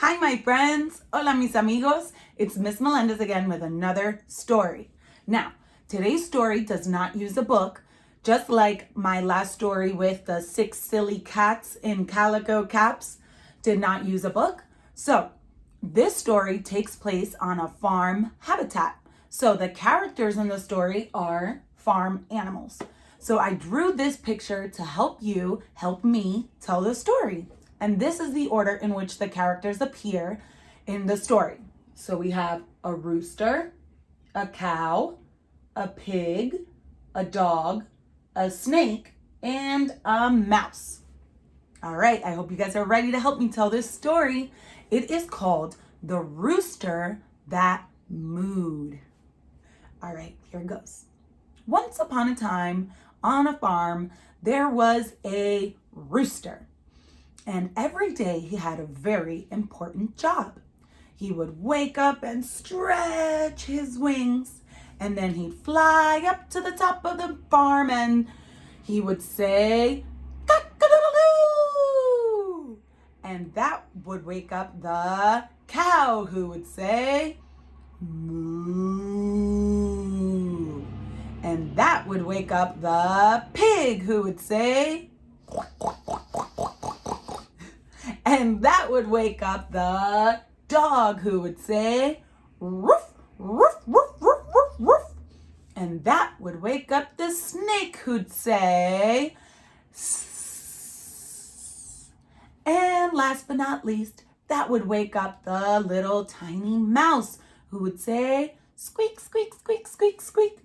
Hi, my friends. Hola, mis amigos. It's Miss Melendez again with another story. Now, today's story does not use a book, just like my last story with the 6 silly cats in calico caps did not use a book. So, this story takes place on a farm habitat. So, the characters in the story are farm animals. So, I drew this picture to help me tell the story. And this is the order in which the characters appear in the story. So we have a rooster, a cow, a pig, a dog, a snake, and a mouse. All right, I hope you guys are ready to help me tell this story. It is called The Rooster That Mooed. All right, here it goes. Once upon a time, on a farm, there was a rooster. And every day he had a very important job. He would wake up and stretch his wings, and then he'd fly up to the top of the farm and he would say, cock-a-doodle-doo! And that would wake up the cow, who would say, moo. And that would wake up the pig, who would say, and that would wake up the dog, who would say, roof, roof, roof, roof, roof, roof. And that would wake up the snake, who'd say, sss. And last but not least, that would wake up the little tiny mouse, who would say, squeak, squeak, squeak, squeak, squeak.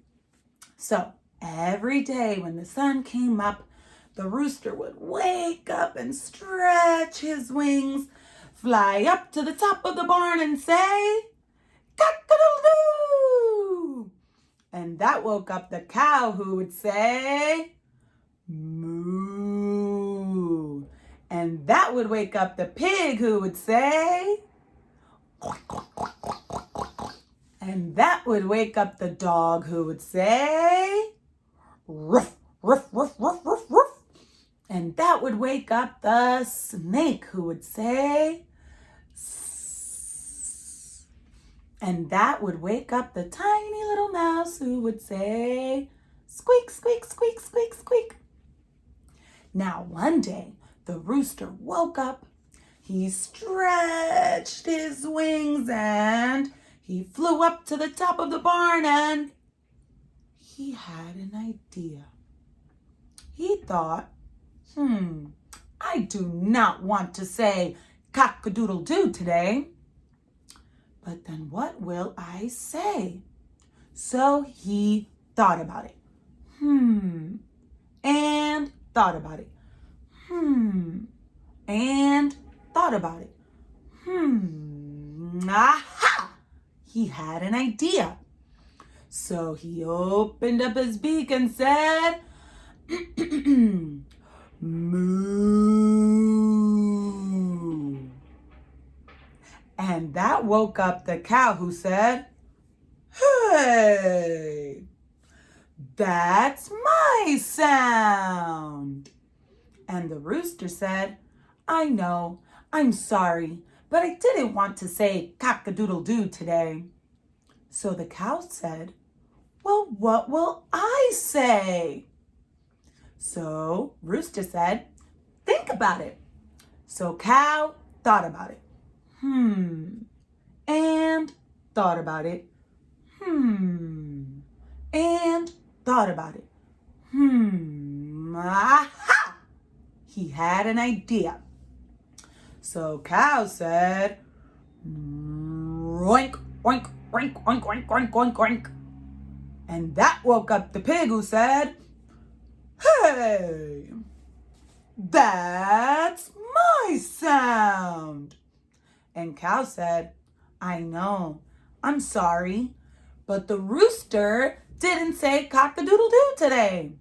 So every day when the sun came up, the rooster would wake up and stretch his wings, fly up to the top of the barn and say, cock-a-doodle-doo! And that woke up the cow, who would say, moo. And that would wake up the pig, who would say, quack, quack, quack, quack, quack, quack. And that would wake up the dog, who would say, ruff, ruff, ruff, ruff, ruff, ruff. And that would wake up the snake, who would say, sss. And that would wake up the tiny little mouse, who would say, squeak, squeak, squeak, squeak, squeak. Now, one day, the rooster woke up, he stretched his wings, and he flew up to the top of the barn, and he had an idea. He thought, I do not want to say cock-a-doodle-doo today, but then what will I say? So he thought about it. And thought about it. And thought about it. Aha! He had an idea. So he opened up his beak and said, moo. And that woke up the cow, who said, hey, that's my sound. And the rooster said, I know, I'm sorry, but I didn't want to say cock-a-doodle-doo today. So the cow said, well, what will I say? So Rooster said, think about it. So Cow thought about it. And thought about it. And thought about it. Aha! He had an idea. So Cow said, oink, oink, oink, oink, oink, oink, oink, oink. And that woke up the pig, who said, hey, that's my sound. And Cow said, I know, I'm sorry, but the rooster didn't say cock-a-doodle-doo today.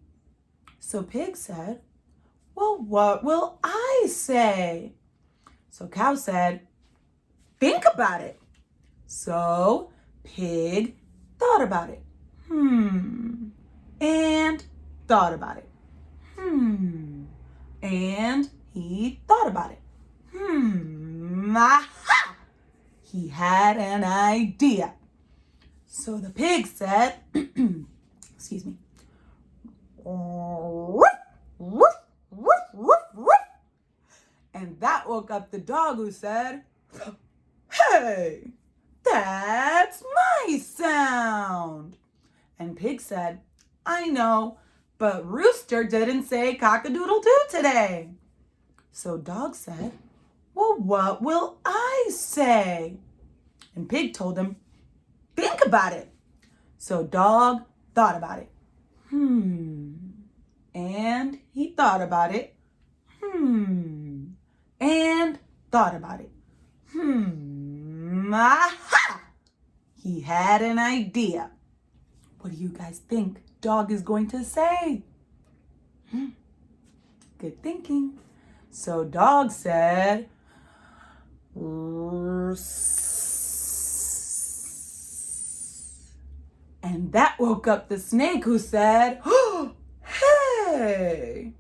So Pig said, well, what will I say? So Cow said, think about it. So Pig thought about it. And thought about it. And he thought about it. Aha! he had an idea. So the pig said, excuse me, woof, woof, woof, woof, woof. And that woke up the dog, who said, hey, that's my sound. And Pig said, I know, but Rooster didn't say cock-a-doodle-doo today. So Dog said, well, what will I say? And Pig told him, think about it. So Dog thought about it. And he thought about it. And thought about it. Aha! He had an idea. What do you guys think Dog is going to say? Good thinking. So Dog said, and that woke up the snake, who said, hey,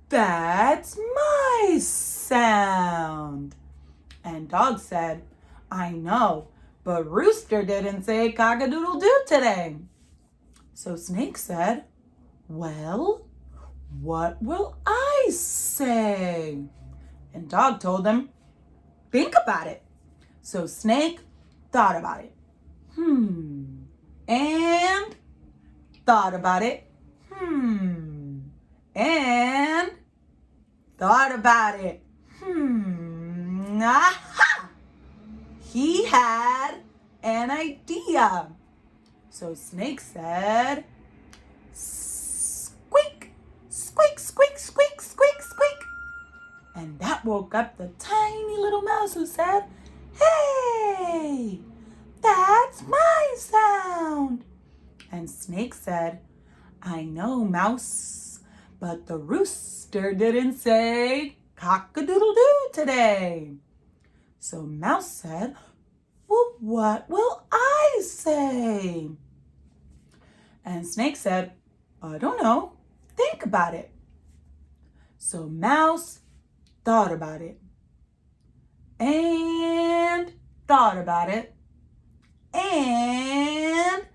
that's my sound. And Dog said, I know, but Rooster didn't say cock-a-doodle-doo today. So Snake said, well, what will I say? And Dog told him, think about it. So Snake thought about it. And thought about it. And thought about it. Aha! He had an idea. So Snake said, squeak, squeak, squeak, squeak, squeak, squeak. And that woke up the tiny little mouse, who said, hey, that's my sound. And Snake said, I know, Mouse, but the Rooster didn't say cock-a-doodle-doo today. So Mouse said, well, what will I say? And Snake said, I don't know. Think about it. So Mouse thought about it. And thought about it. And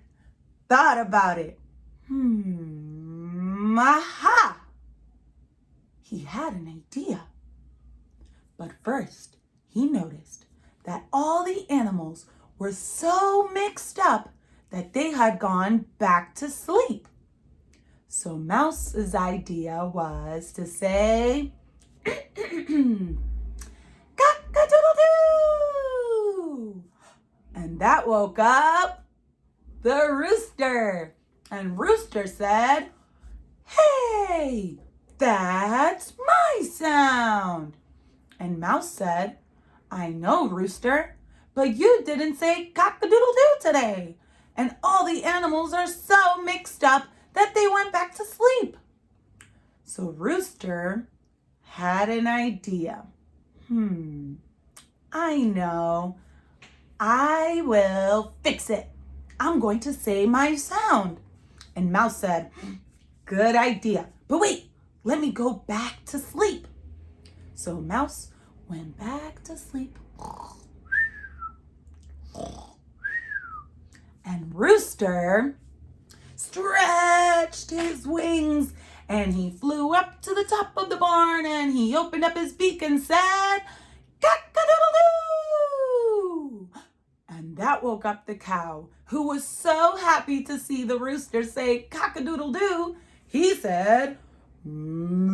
thought about it. Aha! He had an idea. But first, he noticed that all the animals were so mixed up that they had gone back to sleep. So Mouse's idea was to say, cock-a-doodle-doo! And that woke up the Rooster. And Rooster said, hey, that's my sound. And Mouse said, I know, Rooster, but you didn't say cock-a-doodle-doo today. And all the animals are so mixed up that they went back to sleep. So Rooster had an idea. I know. I will fix it. I'm going to say my sound. And Mouse said, good idea. But wait, let me go back to sleep. So Mouse went back to sleep. And Rooster stretched his wings and he flew up to the top of the barn and he opened up his beak and said, cock-a-doodle-doo! And that woke up the cow, who was so happy to see the rooster say cock-a-doodle-doo. He said, moo.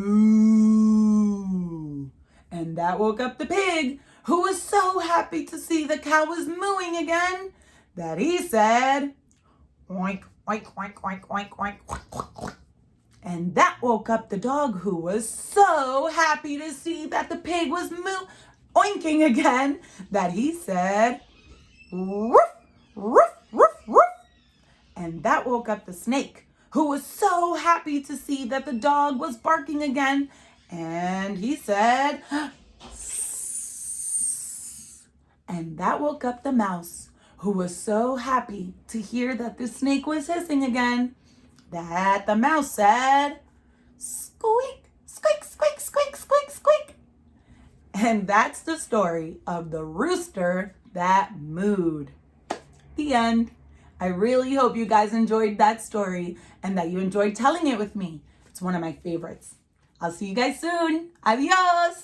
And that woke up the pig, who was so happy to see the cow was mooing again, that he said, oink, oink, oink, oink, oink, oink, oink, oink. And that woke up the dog, who was so happy to see that the pig was oinking again, that he said, woof, woof, woof, woof. And that woke up the snake, who was so happy to see that the dog was barking again, and he said, sss. And that woke up the mouse, who was so happy to hear that the snake was hissing again, that the mouse said, squeak, squeak, squeak, squeak, squeak, squeak. And that's the story of the rooster that mooed. The end. I really hope you guys enjoyed that story and that you enjoyed telling it with me. It's one of my favorites. I'll see you guys soon. Adios.